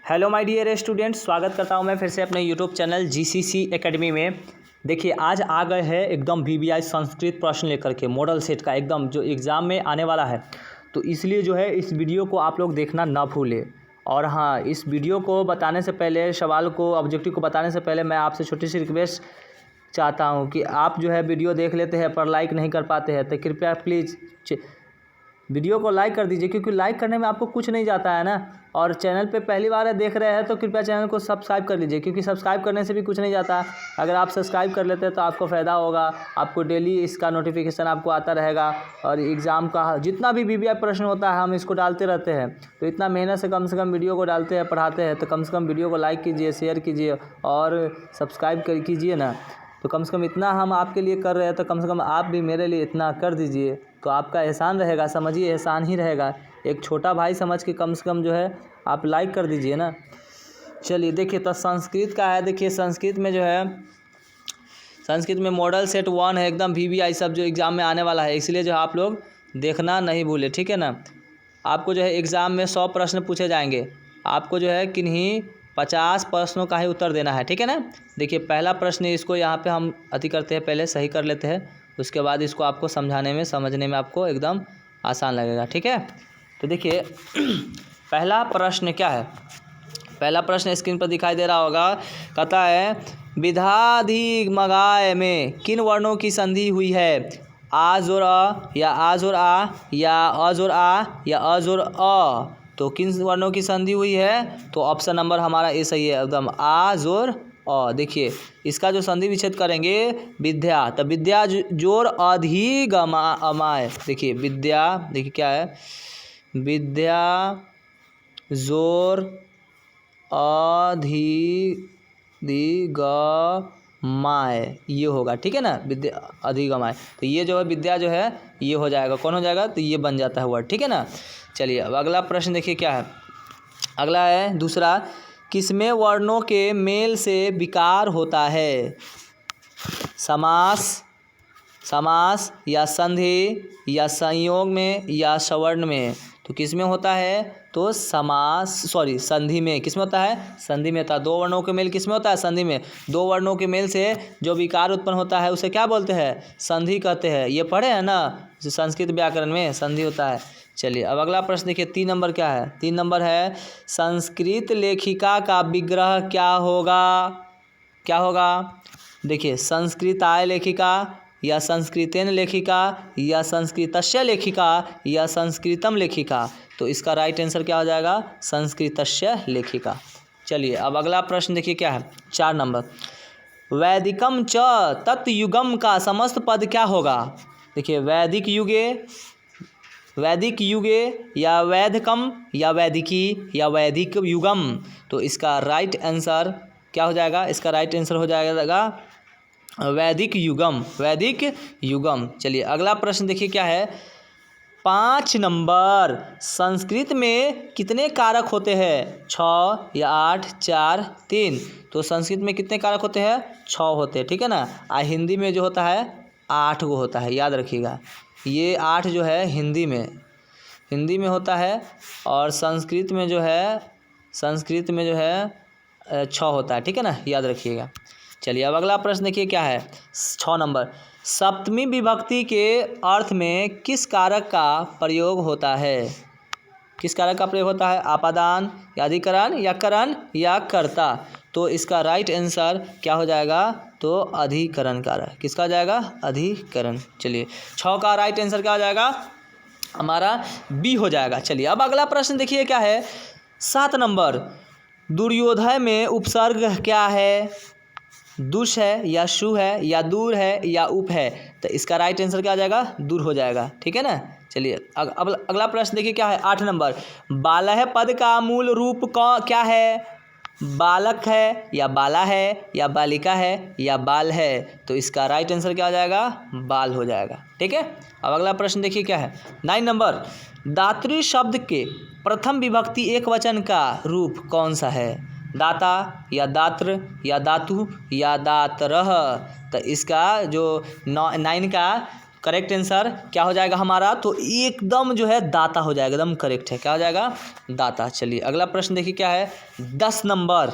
Hello my dear students, स्वागत करता हूं मैं फिर से अपने यूट्यूब चैनल जीसीसी एकेडमी में। देखिए आज आ गए हैं एकदम वीवीआई संस्कृत प्रश्न लेकर के मॉडल सेट का, एकदम जो एग्ज़ाम में आने वाला है। तो इसलिए जो है इस वीडियो को आप लोग देखना ना भूलें। और हाँ, इस वीडियो को बताने से पहले, सवाल को, ऑब्जेक्टिव को बताने से पहले मैं आपसे छोटी सी रिक्वेस्ट चाहता हूँ कि आप जो है वीडियो देख लेते हैं पर लाइक नहीं कर पाते हैं, तो कृपया प्लीज़ वीडियो को लाइक कर दीजिए, क्योंकि लाइक करने में आपको कुछ नहीं जाता है ना। और चैनल पे पहली बार देख रहे हैं तो कृपया चैनल को सब्सक्राइब कर लीजिए, क्योंकि सब्सक्राइब करने से भी कुछ नहीं जाता। अगर आप सब्सक्राइब कर लेते हैं तो आपको फ़ायदा होगा, आपको डेली इसका नोटिफिकेशन आपको आता रहेगा। और एग्ज़ाम का जितना भी वीवीआई प्रश्न होता है हम इसको डालते रहते हैं, तो इतना मेहनत से कम वीडियो को डालते हैं, पढ़ाते हैं, तो कम से कम वीडियो को लाइक कीजिए, शेयर कीजिए और सब्सक्राइब कीजिए ना। तो कम से कम इतना हम आपके लिए कर रहे हैं, तो कम से कम आप भी मेरे लिए इतना कर दीजिए, तो आपका एहसान रहेगा। समझिए, एहसान ही रहेगा, एक छोटा भाई समझ के कम से कम जो है आप लाइक कर दीजिए ना। चलिए देखिए, तो संस्कृत का है। देखिए संस्कृत में जो है, संस्कृत में मॉडल सेट 1 है, एकदम वीवीआई सब जो एग्ज़ाम में आने वाला है, इसलिए जो आप लोग देखना नहीं भूले, ठीक है ना। आपको जो है एग्ज़ाम में 100 प्रश्न पूछे जाएंगे, आपको जो है किन्हीं 50 प्रश्नों का ही उत्तर देना है, ठीक है ना। देखिए पहला प्रश्न, इसको यहाँ पे हम अति करते हैं, पहले सही कर लेते हैं, उसके बाद इसको आपको समझाने में, समझने में आपको एकदम आसान लगेगा, ठीक है। तो देखिए पहला प्रश्न क्या है। पहला प्रश्न स्क्रीन पर दिखाई दे रहा होगा, कहता है विधाधिगमाय में किन वर्णों की संधि हुई है। आ जोर अ, या आ जोर आ, या अ जोर आ, या अ जोर अ। तो किन वर्णों की संधि हुई है, तो ऑप्शन नंबर हमारा ए सही है, एकदम आ जोर अ। देखिए इसका जो संधि विच्छेद करेंगे, विद्या, तो विद्या जोर अधिगमाय। देखिए विद्या, देखिए क्या है, विद्या जोर अधिगमाय, ये होगा, ठीक है ना, विद्या अधिगमाय। तो ये जो है विद्या जो है ये हो जाएगा, कौन हो जाएगा, तो ये बन जाता है वर्ड, ठीक है ना। चलिए अब अगला प्रश्न देखिए क्या है। अगला है दूसरा, किसमें वर्णों के मेल से विकार होता है। समास, समास या संधि या संयोग में या सवर्ण में। तो किसमें होता है, तो समास, सॉरी संधि में। किसमें होता है, संधि में होता है। दो वर्णों के मेल किसमें होता है, संधि में। दो वर्णों के मेल से जो विकार उत्पन्न होता है उसे क्या बोलते हैं, संधि कहते हैं। ये पढ़े हैं ना संस्कृत व्याकरण में, संधि होता है। चलिए अब अगला प्रश्न देखिए, 3 नंबर क्या है। 3 नंबर है, संस्कृत लेखिका का विग्रह क्या होगा। क्या होगा, देखिए संस्कृताय लेखिका, या संस्कृतेन लेखिका, या संस्कृतस्य लेखिका, या संस्कृतम लेखिका। तो इसका राइट आंसर क्या हो जाएगा, संस्कृतस्य लेखिका। चलिए अब अगला प्रश्न देखिए क्या है, 4 नंबर, वैदिकम च तत्युगम का समस्त पद क्या होगा। देखिए वैदिक युगे, वैदिक युगे, या वैधकम, या वैदिकी, या वैदिक युगम। तो इसका राइट आंसर क्या हो जाएगा, इसका राइट आंसर हो जाएगा वैदिक युगम, वैदिक युगम। चलिए अगला प्रश्न देखिए क्या है, 5 नंबर, संस्कृत में कितने कारक होते हैं, 6 या 8, 4, 3। तो संस्कृत में कितने कारक होते हैं, 6 होते हैं, ठीक है ना। हिंदी में जो होता है 8 गो होता है, याद रखिएगा। ये 8 जो है हिंदी में होता है, और संस्कृत में जो है 6 होता है, ठीक है ना, याद रखिएगा। चलिए अब अगला प्रश्न देखिए क्या है, 6 नंबर, सप्तमी विभक्ति के अर्थ में किस कारक का प्रयोग होता है। किस कारक का प्रयोग होता है, आपादान, या अधिकरण, या करण, या कर्ता। तो इसका राइट आंसर क्या हो जाएगा, तो अधिकरण कारक। किसका हो जाएगा, अधिकरण। चलिए 6 का राइट आंसर क्या हो जाएगा, हमारा बी हो जाएगा। चलिए अब अगला प्रश्न देखिए क्या है, 7 नंबर, दुर्योधय में उपसर्ग क्या है। दुष है, या शु है, या दूर है, या उप है। तो इसका राइट आंसर क्या आ जाएगा, दूर हो जाएगा, ठीक है ना। चलिए अब अगला प्रश्न देखिए क्या है, 8 नंबर, बालह पद का मूल रूप क्या है। बालक है, या बाला है, या बालिका है, या बाल है। तो इसका राइट आंसर क्या हो जाएगा, बाल हो जाएगा, ठीक है। अब अगला प्रश्न देखिए क्या है, 9 नंबर, दात्री शब्द के प्रथम विभक्ति एक वचन का रूप कौन सा है। दाता, या दात्र, या दातु, या दातरह। तो इसका जो 9 का करेक्ट आंसर क्या हो जाएगा हमारा, तो एकदम जो है दाता हो जाएगा, एकदम करेक्ट है, क्या हो जाएगा दाता। चलिए अगला प्रश्न देखिए क्या है 10 नंबर,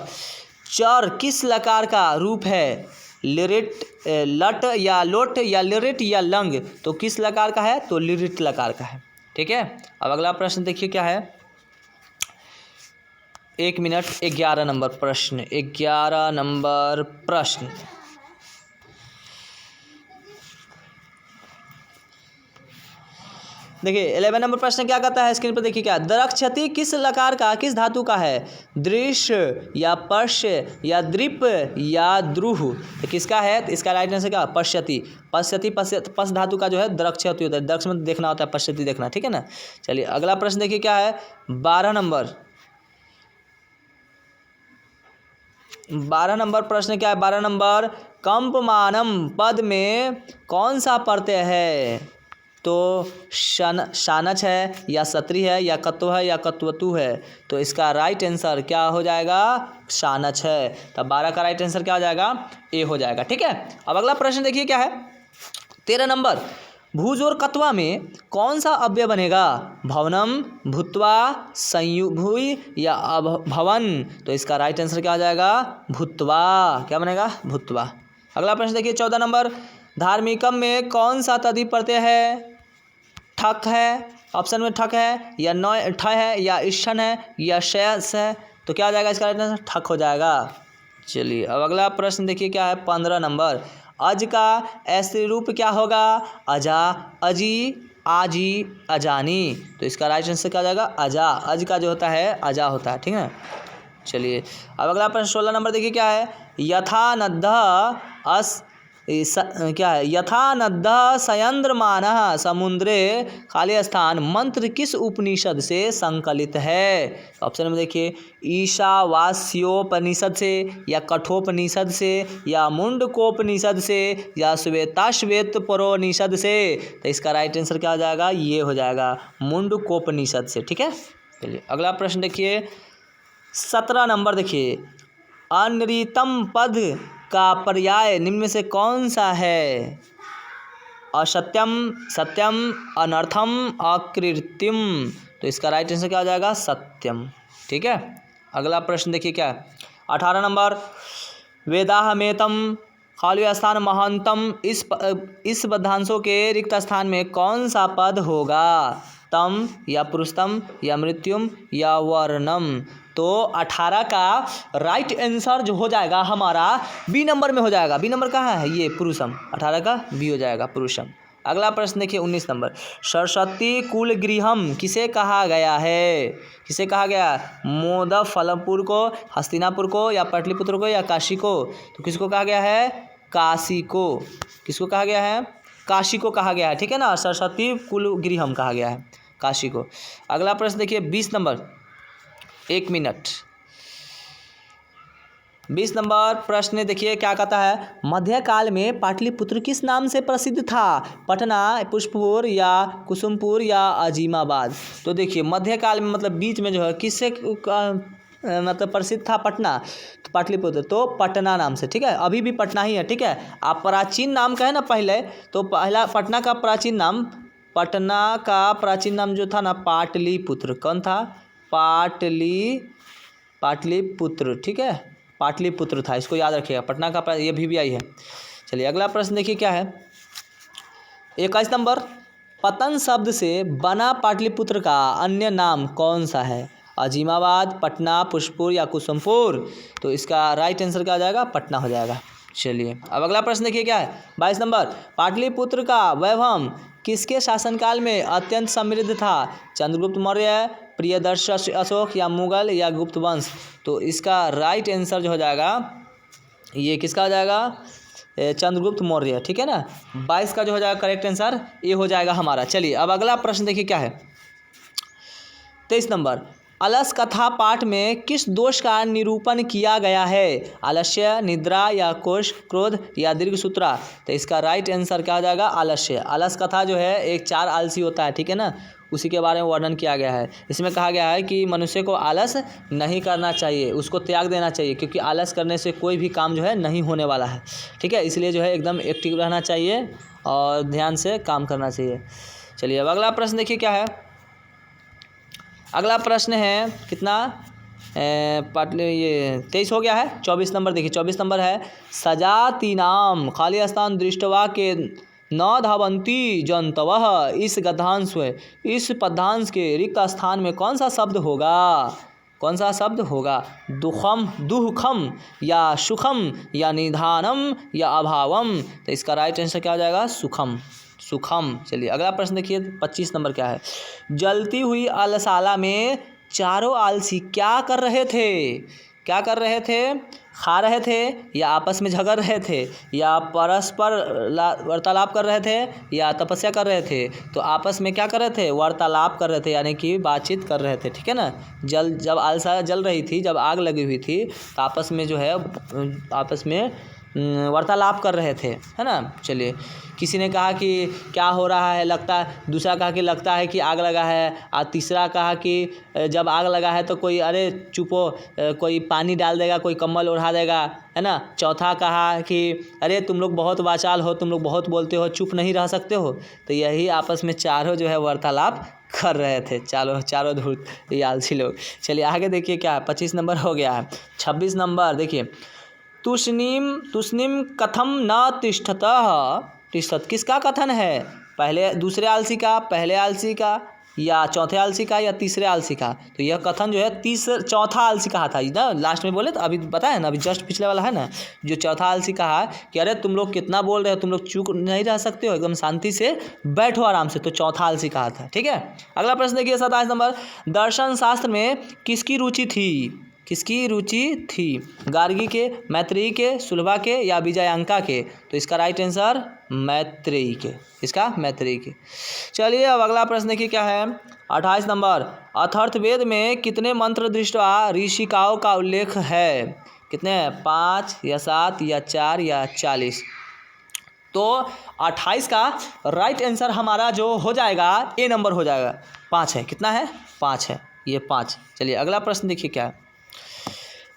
चर किस लकार का रूप है, लिरिट, लट या लोट या लिरिट या लंग, तो किस लकार का है, तो लिरिट लकार का है। ठीक है, अब अगला प्रश्न देखिए क्या है, 1 मिनट 11 नंबर प्रश्न, 11 नंबर प्रश्न। देखिए 11 नंबर प्रश्न क्या कहता है, स्क्रीन पर देखिए क्या, दरक्षति किस लकार का, किस धातु का है, दृश्य या पश्य या द्रिप या द्रुह, तो किसका है, तो इसका राइट आंसर क्या, पश्यति। पश्यति पश धातु का जो है दरक्षति होता है, दक्ष में देखना होता है, पश्यति देखना, ठीक है ना। चलिए अगला प्रश्न देखिए क्या है 12 नंबर प्रश्न क्या है, 12 नंबर, कंपमानम पद में कौन सा प्रत्यय है, तो शानच है या सत्री है या कत्व है या कत्वतु है, तो इसका राइट आंसर क्या हो जाएगा, शानच है। तब 12 का राइट आंसर क्या हो जाएगा, ए हो जाएगा। ठीक है, अब अगला प्रश्न देखिए क्या है 13 नंबर, भुज और कत्वा में कौन सा अव्यय बनेगा, भवनम, भूत्वा, संयुभुई या भवन, तो इसका राइट आंसर क्या हो जाएगा, भूत्वा, क्या बनेगा, भूत्वा। अगला प्रश्न देखिए 14 नंबर, धार्मिकम में कौन सा तद्धित प्रत्यय है, ठक है, ऑप्शन में ठक है या नौ ठ है या ईशन है या शेष है, तो क्या हो जाएगा इसका राइट आंसर, ठक हो जाएगा। चलिए अब अगला प्रश्न देखिए क्या है 15 नंबर, अज का ऐसे रूप क्या होगा, अजा, अजी, आजी, अजानी, तो इसका राइट आंसर क्या हो जाएगा, अजा। अज का जो होता है अजा होता है, ठीक है। चलिए अब अगला प्रश्न 16 नंबर देखिए क्या है, यथा नद्ध अस क्या है, यथा नद्ध सयंद्रमानः समुद्रे खाली स्थान मंत्र किस उपनिषद से संकलित है, ऑप्शन में देखिए ईशावास्योपनिषद से या कठोपनिषद से या मुंडकोपनिषद से या श्वेताश्वेत परोपनिषद से, तो इसका राइट आंसर क्या हो जाएगा, ये हो जाएगा मुंडकोपनिषद से। ठीक है, चलिए अगला प्रश्न देखिए 17 नंबर, देखिए अनृतम पद का पर्याय निम्न में से कौन सा है, असत्यम, सत्यम, अनर्थम, अकृत्रिम, तो इसका राइट आंसर क्या हो जाएगा, सत्यम। ठीक है, अगला प्रश्न देखिए क्या 18 नंबर, वेदाहमेतम खाली स्थान महंतम, इस बद्धांशों के रिक्त स्थान में कौन सा पद होगा, तम या पुरुषतम या मृत्युम या वर्णम, तो 18 का राइट आंसर जो हो जाएगा हमारा बी नंबर में हो जाएगा। बी नंबर कहाँ है, ये पुरुषम, 18 का बी हो जाएगा पुरुषम। अगला प्रश्न देखिए 19 नंबर, सरस्वती कुल गृहम किसे कहा गया है, किसे कहा गया, मोदफलमपुर को, हस्तिनापुर को या पाटलिपुत्र को या काशी को, तो किसको कहा गया है, काशी को, किसको कहा गया है, काशी को कहा गया है। ठीक है ना, सरस्वती कुल गृहम कहा गया है काशी को। अगला प्रश्न देखिए 20 नंबर, 1 मिनट 20 नंबर प्रश्न देखिए क्या कहता है, मध्यकाल में पाटलिपुत्र किस नाम से प्रसिद्ध था, पटना, पुष्पपुर या कुसुमपुर या अजीमाबाद, तो देखिए मध्यकाल में मतलब बीच में जो है किससे मतलब प्रसिद्ध था, पटना, तो पाटलिपुत्र तो पटना नाम से। ठीक है, अभी भी पटना ही है। ठीक है, आप प्राचीन नाम कहे ना पहले, तो पहला पटना का प्राचीन नाम, पटना का प्राचीन नाम जो था ना पाटलिपुत्र, कौन था, पाटलिपुत्र। ठीक है, पाटलिपुत्र था, इसको याद रखिएगा, पटना का ये भी आई है। चलिए अगला प्रश्न देखिए क्या है 21 नंबर, पतन शब्द से बना पाटलिपुत्र का अन्य नाम कौन सा है, अजीमाबाद, पटना, पुष्पपुर या कुसुमपुर, तो इसका राइट आंसर क्या हो जाएगा, पटना हो जाएगा। चलिए अब अगला प्रश्न देखिए क्या है 22 नंबर, पाटलिपुत्र का वैभव किसके शासनकाल में अत्यंत समृद्ध था, चंद्रगुप्त मौर्य, प्रियदर्शी अशोक या मुगल या गुप्त वंश, तो इसका राइट आंसर जो हो जाएगा ये किसका हो जाएगा, चंद्रगुप्त मौर्य। ठीक है ना, 22 का जो हो जाएगा करेक्ट आंसर ये हो जाएगा हमारा। चलिए अब अगला प्रश्न देखिए क्या है 23 नंबर, अलस कथा पाठ में किस दोष का निरूपण किया गया है, आलस्य, निद्रा या कोश, क्रोध या दीर्घ सूत्रा, तो इसका राइट आंसर क्या हो जाएगा, आलस्य। अलस कथा जो है एक 4 आलसी होता है, ठीक है ना, उसी के बारे में वर्णन किया गया है। इसमें कहा गया है कि मनुष्य को आलस नहीं करना चाहिए, उसको त्याग देना चाहिए, क्योंकि आलस करने से कोई भी काम जो है नहीं होने वाला है। ठीक है, इसलिए जो है एकदम एक्टिव रहना चाहिए और ध्यान से काम करना चाहिए। चलिए अब अगला प्रश्न देखिए क्या है। अगला प्रश्न है कितना ये 23 हो गया है। 24 नंबर देखिए, 24 नंबर है सजातीनाम खाली स्थान दृष्टवा के न धावंती जंतवः। इस गद्यांश में, इस पद्यांश के रिक्त स्थान में कौन सा शब्द होगा? कौन सा शब्द होगा? दुखम, दुखम या सुखम या निधानम या अभावम। तो इसका राइट आंसर क्या हो जाएगा? सुखम, सुखम। चलिए अगला प्रश्न देखिए 25 नंबर क्या है। जलती हुई अलसाला में चारों आलसी क्या कर रहे थे? क्या कर रहे थे? खा रहे थे या आपस में झगड़ रहे थे या परस्पर वार्तालाप कर रहे थे या तपस्या कर रहे थे? तो आपस में क्या कर रहे थे? वार्तालाप कर रहे थे, यानी कि बातचीत कर रहे थे। ठीक है ना। जब अलसा जल रही थी, जब आग लगी हुई थी, तो आपस में जो है आपस में वार्तालाप कर रहे थे, है ना। चलिए किसी ने कहा कि क्या हो रहा है, लगता है, दूसरा कहा कि लगता है कि आग लगा है, और तीसरा कहा कि जब आग लगा है तो कोई अरे चुपो, कोई पानी डाल देगा, कोई कंबल ओढ़ा देगा, है ना। चौथा कहा कि अरे तुम लोग बहुत वाचाल हो, तुम लोग बहुत बोलते हो, चुप नहीं रह सकते हो। तो यही आपस में चारों जो है वार्तालाप कर रहे थे, चारों धूर्त ये आलसी लोग। चलिए आगे देखिए क्या है। 25 नंबर हो गया है। 26 नंबर देखिए तुष्णीम कथम न तिष्ठतः। तिष्ठत किसका कथन है? पहले दूसरे आलसी का, पहले आलसी का, या चौथे आलसी का, या तीसरे आलसी का? तो यह कथन जो है चौथा आलसी कहा था ना, लास्ट में बोले तो अभी बताया ना, अभी जस्ट पिछले वाला है ना, जो चौथा आलसी कहा कि अरे तुम लोग कितना बोल रहे हो, तुम लोग चुप नहीं रह सकते हो, एकदम शांति से बैठो आराम से। तो चौथा आलसी कहा था। ठीक है, अगला प्रश्न देखिए 27 नंबर। दर्शन शास्त्र में किसकी रुचि थी? किसकी रुचि थी? गार्गी के, मैत्रेयी के, सुलभा के या विजयांका के? तो इसका राइट आंसर मैत्रेयी के, इसका मैत्रेयी के। चलिए अब अगला प्रश्न देखिए क्या है। 28 नंबर। अथर्ववेद में कितने मंत्र दृष्टवा ऋषिकाओं का उल्लेख है? कितने? 5 या 7 या 4 या 40? तो 28 का राइट आंसर हमारा जो हो जाएगा ए नंबर हो जाएगा। 5 है। कितना है? 5 है, ये 5। चलिए अगला प्रश्न देखिए क्या है।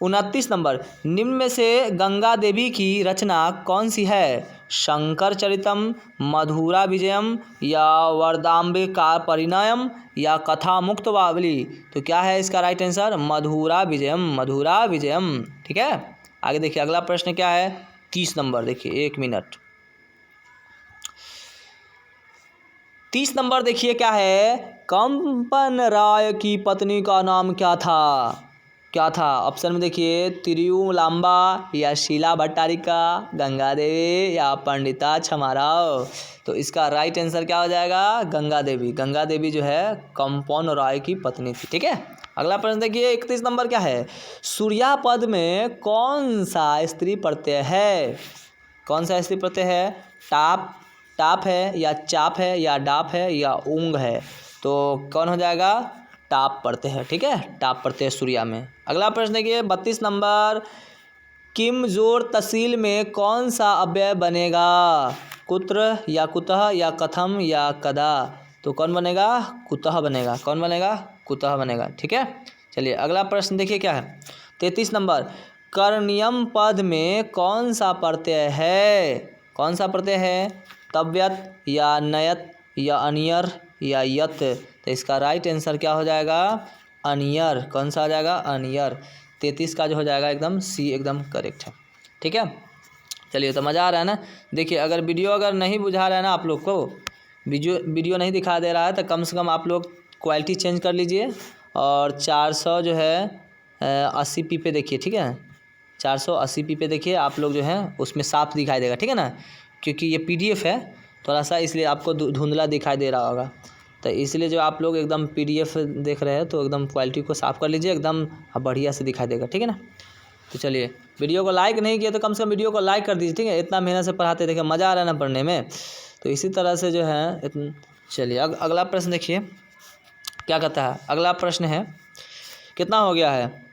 29 नंबर। निम्न में से गंगा देवी की रचना कौन सी है? शंकर चरितम, मधुरा विजयम या वरदाम्बिका परिणयम या कथा मुक्त बावली? तो क्या है इसका राइट आंसर? मधुरा विजयम, मधुरा विजयम। ठीक है, आगे देखिए अगला प्रश्न क्या है। 30 नंबर देखिए, 1 मिनट। 30 नंबर देखिए क्या है। कंपन राय की पत्नी का नाम क्या था? क्या था? ऑप्शन में देखिए तिरुलांबा या शीला भट्टारिका, गंगा देवी या पंडिता छमाराव। तो इसका राइट आंसर क्या हो जाएगा? गंगा देवी। गंगा देवी जो है कंपन राय की पत्नी थी। ठीक है, अगला प्रश्न देखिए 31 नंबर क्या है। सूर्यापद में कौन सा स्त्री प्रत्यय है? कौन सा स्त्री प्रत्यय है? टाप है या चाप है या डाप है या ऊंग है? तो कौन हो जाएगा? टाप पढ़ते हैं। ठीक है, टाप पढ़ते हैं सूर्या में। अगला प्रश्न देखिए 32 नंबर। किम जोर तहसील में कौन सा अव्यय बनेगा? कुत्र या कुतः या कथम या कदा? तो कौन बनेगा? कुतः बनेगा। कौन बनेगा? कुतः बनेगा। ठीक है, चलिए अगला प्रश्न देखिए क्या है। 33 नंबर। कर्णियम पद में कौन सा प्रत्यय है? कौन सा प्रत्यय है? तव्यत या नयत या अनियर या यत? तो इसका राइट आंसर क्या हो जाएगा? अनियर। कौन सा हो जाएगा? अनियर। 33 का जो हो जाएगा एकदम सी एकदम करेक्ट है। ठीक है, चलिए तो मज़ा आ रहा है ना। देखिए अगर वीडियो अगर नहीं बुझा रहा है ना, आप लोग को वीडियो नहीं दिखा दे रहा है, तो कम से कम आप लोग क्वालिटी चेंज कर लीजिए और 400 जो है 80p पे देखिए। ठीक है, 480p पे देखिए, आप लोग जो है उसमें साफ दिखाई देगा। ठीक है ना, क्योंकि ये PDF है थोड़ा सा, इसलिए आपको धुंधला दिखाई दे रहा होगा। तो इसलिए जो आप लोग एकदम PDF देख रहे हैं तो एकदम क्वालिटी को साफ़ कर लीजिए, एकदम बढ़िया से दिखाई देगा। ठीक है ना। तो चलिए, वीडियो को लाइक नहीं किया तो कम से कम वीडियो को लाइक कर दीजिए। ठीक है, इतना मेहनत से पढ़ाते देखिए, मज़ा आ रहा है ना पढ़ने में। तो इसी तरह से जो है चलिए अगला प्रश्न देखिए क्या कहता है। अगला प्रश्न है, कितना हो गया है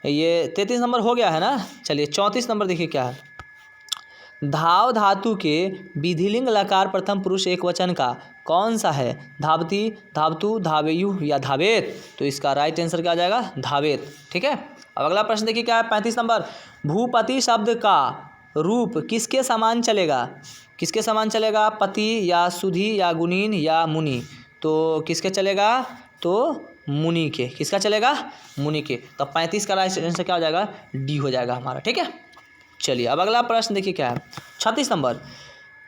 ये? 33 नंबर हो गया है ना। चलिए 34 नंबर देखिए क्या है। धाव धातु के विधिलिंग लकार प्रथम पुरुष एक वचन का कौन सा है? धावती, धावतु, धावेयु या धावेत? तो इसका राइट आंसर क्या आ जाएगा? धावेत। ठीक है। अब अगला प्रश्न देखिए क्या है, 35 नंबर। भूपति शब्द का रूप किसके समान चलेगा? किसके समान चलेगा? पति या सुधी या गुणीन या मुनि? तो किसके चलेगा? तो मुनि के। किसका चलेगा? मुनि के। तो 35 का राइट आंसर क्या हो जाएगा? डी हो जाएगा हमारा। ठीक है। चलिए अब अगला प्रश्न देखिए क्या है, 36 नंबर।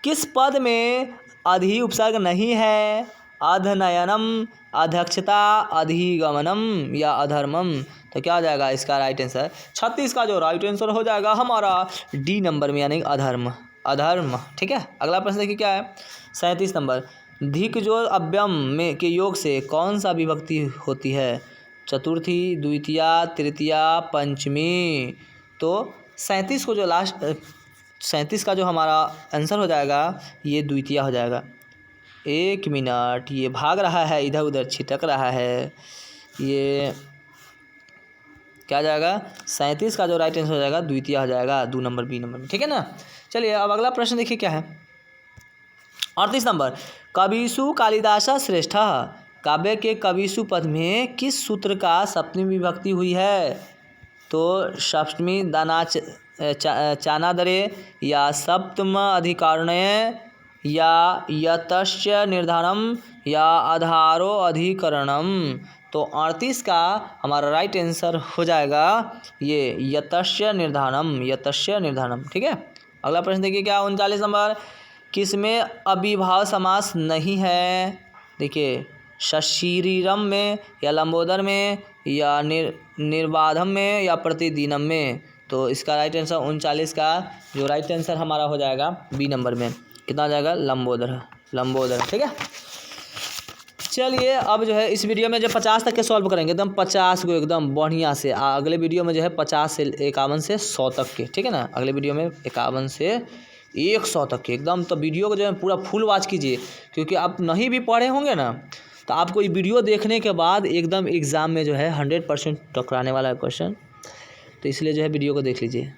किस पद में अधि उपसर्ग नहीं है? अधनयनम, अध्यक्षता, अधिगमनम या अधर्मम? तो क्या हो जाएगा इसका राइट आंसर? 36 का जो राइट आंसर हो जाएगा हमारा डी नंबर में, यानी अधर्म। अधर्म। ठीक है। अगला प्रश्न देखिए क्या है, 37 नंबर। धिक जो अव्यम में के योग से कौन सा विभक्ति होती है? चतुर्थी, द्वितीया, तृतीया, पंचमी? तो 37 को जो लास्ट 37 का जो हमारा आंसर हो जाएगा ये द्वितीया हो जाएगा। 1 मिनट, ये भाग रहा है इधर उधर, छिटक रहा है, ये क्या जाएगा? 37 का जो राइट आंसर हो जाएगा द्वितीया हो जाएगा, 2 नंबर बी नंबर में। ठीक है ना। चलिए अब अगला प्रश्न देखिए क्या है, 38 नंबर। कविषु कालिदास श्रेष्ठ काव्य के कविषु पद में किस सूत्र का सप्तमी विभक्ति हुई है? तो सप्तमी दानाच चानादरे या सप्तम अधिकारणय या यतस्य निर्धारणम या आधारो अधिकरणम? तो 38 का हमारा राइट आंसर हो जाएगा ये यतस्य निर्धारणम। यतस्य निर्धारणम। ठीक है। अगला प्रश्न देखिए क्या, 39 नंबर। किसमें अविभाव समास नहीं है? देखिए सशीरीरम में या लंबोदर में या निर्बाधम में या प्रतिदिनम में? तो इसका राइट आंसर 39 का जो राइट आंसर हमारा हो जाएगा बी नंबर में। कितना हो जाएगा? लंबोदर। लंबोदर। ठीक है। चलिए अब जो है इस वीडियो में जो 50 तक के सॉल्व करेंगे, एकदम 50 को एकदम बढ़िया से। अगले वीडियो में जो है 50 से 51 से 100 तक के। ठीक है ना। अगले वीडियो में 51 से 100 तक के एकदम। तो वीडियो को जो है पूरा फुल वॉच कीजिए, क्योंकि आप नहीं भी पढ़े होंगे ना तो आपको ये वीडियो देखने के बाद एकदम एग्ज़ाम में जो है 100% टकराने वाला है क्वेश्चन। तो इसलिए जो है वीडियो को देख लीजिए।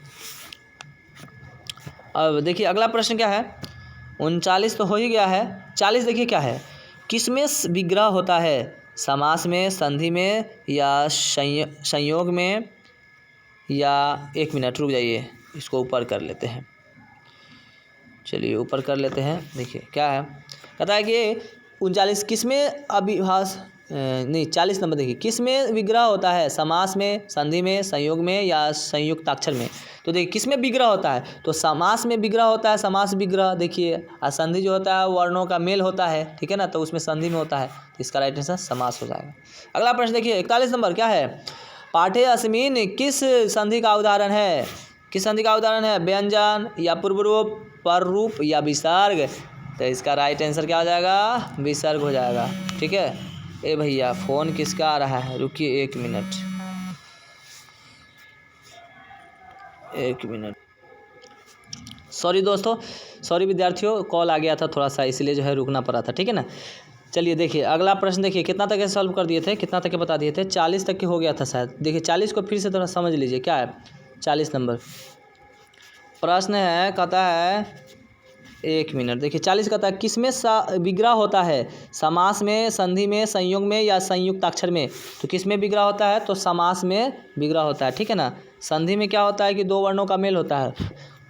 अब देखिए अगला प्रश्न क्या है, 39 तो हो ही गया है। 40 देखिए क्या है, किसमें विग्रह होता है? समास में, संधि में या संयोग में या? 1 मिनट रुक जाइए, इसको ऊपर कर लेते हैं। चलिए ऊपर कर लेते हैं। देखिए क्या है, कहता है कि 39 किसमें अभिभाष नहीं 40 नंबर देखिए, किसमें विग्रह होता है? समास में, संधि में, संयोग में या संयुक्ताक्षर में? तो देखिए किसमें विग्रह होता है? तो समास में विग्रह होता है, समास विग्रह। देखिए और संधि जो होता है वर्णों का मेल होता है। ठीक है ना। तो उसमें संधि में होता है, तो इसका राइट आंसर समास हो जाएगा। अगला प्रश्न देखिए 41 नंबर क्या है, पाठे अस्मिन किस संधि का उदाहरण है? किस संधि का उदाहरण है? व्यंजन या पूर्वरूप, पररूप या विसर्ग? तो इसका राइट आंसर क्या हो जाएगा? विसर्ग हो जाएगा। ठीक है। ए भैया फ़ोन किसका आ रहा है? रुकिए 1 मिनट, 1 मिनट। सॉरी दोस्तों, सॉरी विद्यार्थियों, कॉल आ गया था थोड़ा सा, इसलिए जो है रुकना पड़ा था। ठीक है ना। चलिए देखिए अगला प्रश्न देखिए, कितना तक के सॉल्व कर दिए थे, कितना तक के बता दिए थे? 40 तक के हो गया था शायद। देखिए 40 को फिर से थोड़ा समझ लीजिए क्या है। 40 नंबर प्रश्न है, कहता है 1 मिनट। देखिए 40 कहता है किसमें विग्रह होता है? समास में, संधि में, संयोग में या संयुक्ताक्षर में? तो किसमें विग्रह होता है? तो समास में विग्रह होता है। ठीक है ना। संधि में क्या होता है कि 2 वर्णों का मेल होता है,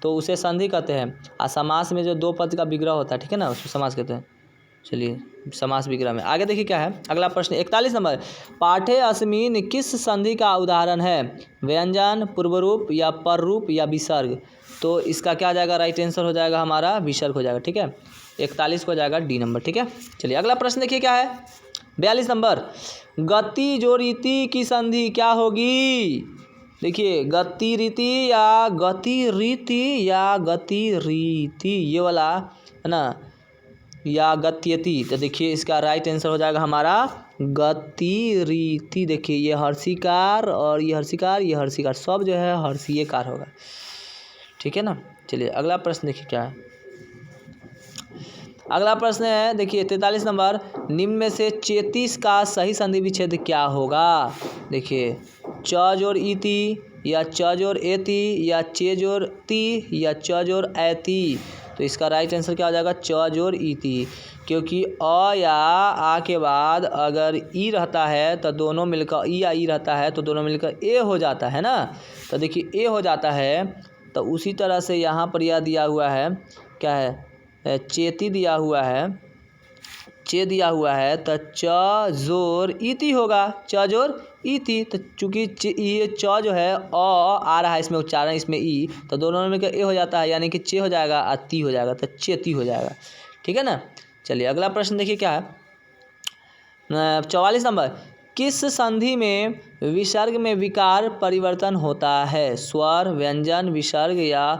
तो उसे संधि कहते हैं। और समास में जो 2 पद का विग्रह होता है, ठीक है ना, उसको समास कहते हैं। चलिए समास विग्रह में आगे देखिए क्या है। अगला प्रश्न 41 नंबर, पाठे अस्मिन किस संधि का उदाहरण है? व्यंजन, पूर्वरूप या पररूप या विसर्ग? तो इसका क्या आ जाएगा? राइट आंसर हो जाएगा हमारा विसर्ग हो जाएगा। ठीक है। 41 को जाएगा डी नंबर। ठीक है। चलिए अगला प्रश्न देखिए क्या है, 42 नंबर। गति जो रीति की संधि क्या होगी? देखिए गति रीति या गति रीति या गति रीति, ये वाला है ना, या गत्यति। तो देखिए इसका राइट आंसर हो जाएगा हमारा गति रीति। देखिए ये हर्षिकार और ये हर्षिकार, ये हर्षिकार, सब जो है हर्षीयकार होगा। ठीक है ना। चलिए अगला प्रश्न देखिए क्या है। अगला प्रश्न है देखिए 43 नंबर, निम्न में से 33 का सही संधि विच्छेद क्या होगा? देखिए च जोड़ इति या च जोर एती या चे जोर ती या च जोर ऐती। तो इसका राइट आंसर क्या हो जाएगा, च जोर ईती, क्योंकि अ या आ के बाद अगर ई रहता है तो दोनों मिलकर ई या ई रहता है तो दोनों मिलकर ए हो जाता है ना। तो देखिए ए हो जाता है। तो उसी तरह से यहाँ पर यह दिया हुआ है, क्या है, चेती दिया हुआ है, चे दिया हुआ है, तो च जोर इति होगा, च जोर इति। तो चूँकि ये च जो है आ रहा है इसमें उच्चारण, इसमें ई, तो दोनों में मिलकर ए हो जाता है, यानी कि चे हो जाएगा और ती हो जाएगा, तो चेती हो जाएगा। ठीक है ना। चलिए अगला प्रश्न देखिए क्या है, 44 नंबर। किस संधि में विसर्ग में विकार परिवर्तन होता है, स्वर, व्यंजन, विसर्ग या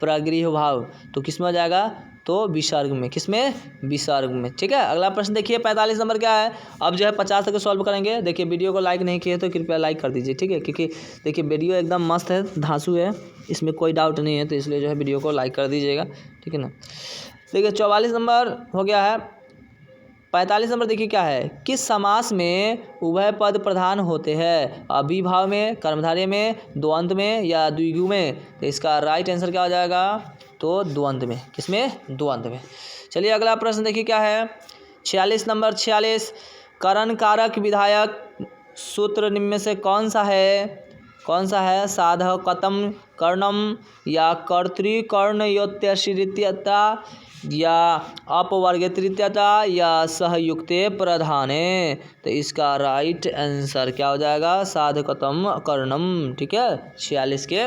प्रगृह भाव। तो किस में हो जाएगा, तो विसर्ग में, किसमें, विसर्ग में। ठीक है। अगला प्रश्न देखिए 45 नंबर क्या है। अब जो है 50 तक सॉल्व करेंगे। देखिए वीडियो को लाइक नहीं किए तो कृपया लाइक कर दीजिए, ठीक है, क्योंकि देखिए वीडियो एकदम मस्त है, धांसू है, इसमें कोई डाउट नहीं है, तो इसलिए जो है वीडियो को लाइक कर दीजिएगा, ठीक है ना। देखिए 44 नंबर हो गया है। 45 नंबर देखिए क्या है, किस समास में उभय पद प्रधान होते हैं, अभिभाव में, कर्मधारय में, द्वंद्व में या द्विगु में। तो इसका राइट आंसर क्या हो जाएगा, तो द्वंद्व में, किसमें, द्वंद्व में। चलिए अगला प्रश्न देखिए क्या है, 46 नंबर। 46, करण कारक विधायक सूत्र निम्न में से कौन सा है, साधकतम कर्णम या कर्तृकर्णयोत्यश्रित्यता या अपवर्गीयता या सहयुक्ते प्रधाने। तो इसका राइट आंसर क्या हो जाएगा, साधकतम कर्णम। ठीक है। 46 के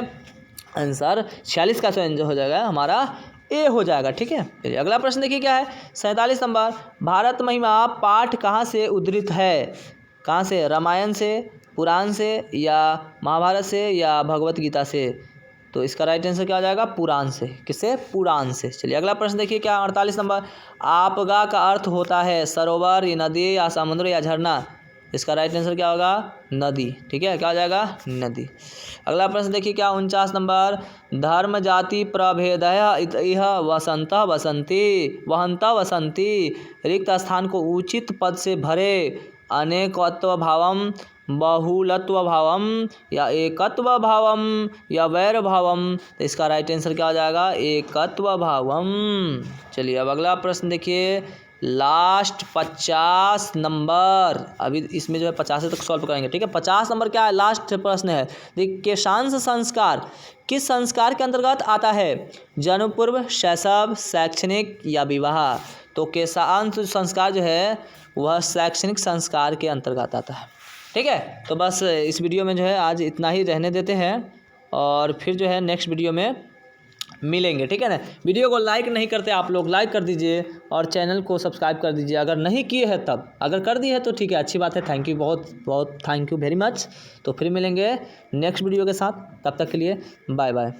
आंसर, 46 का आंसर हो जाएगा हमारा ए हो जाएगा। ठीक है। चलिए अगला प्रश्न देखिए क्या है, 47 नंबर। भारत महिमा पाठ कहाँ से उद्धृत है, कहाँ से, रामायण से, पुराण से या महाभारत से या भगवत गीता से। तो इसका राइट आंसर क्या हो जाएगा, पुराण से, किससे, पुराण से। चलिए अगला प्रश्न देखिए क्या, 48 नंबर। आपगा का अर्थ होता है सरोवर या नदी या समुद्र या झरना। इसका राइट आंसर क्या होगा, नदी। ठीक है, क्या हो जाएगा, नदी। अगला प्रश्न देखिए क्या, 49 नंबर। धर्म जाति प्रभेदः इह वसंतः वसंती वहंतः वसंती। रिक्त स्थान को उचित पद से भरे, अनेकत्व भावम, बहुलत्व भावम या एकत्व भावम या वैर भावम। तो इसका राइट आंसर क्या हो जाएगा, एकत्व भावम। चलिए अब अगला प्रश्न देखिए, लास्ट 50 नंबर। अभी इसमें जो है 50 तक सॉल्व करेंगे। ठीक है। 50 नंबर क्या है, लास्ट प्रश्न है। देखिए, केशांश संस्कार किस संस्कार के अंतर्गत आता है, जन्म पूर्व, शैशव, शैक्षणिक या विवाह। तो केशांश संस्कार जो है वह शैक्षणिक संस्कार के अंतर्गत आता है। ठीक है। तो बस इस वीडियो में जो है आज इतना ही रहने देते हैं, और फिर जो है नेक्स्ट वीडियो में मिलेंगे। ठीक है ना। वीडियो को लाइक नहीं करते आप लोग, लाइक कर दीजिए और चैनल को सब्सक्राइब कर दीजिए अगर नहीं किए हैं तब। अगर कर दिए हैं तो ठीक है, अच्छी बात है, थैंक यू, बहुत बहुत थैंक यू वेरी मच। तो फिर मिलेंगे नेक्स्ट वीडियो के साथ, तब तक के लिए बाय बाय।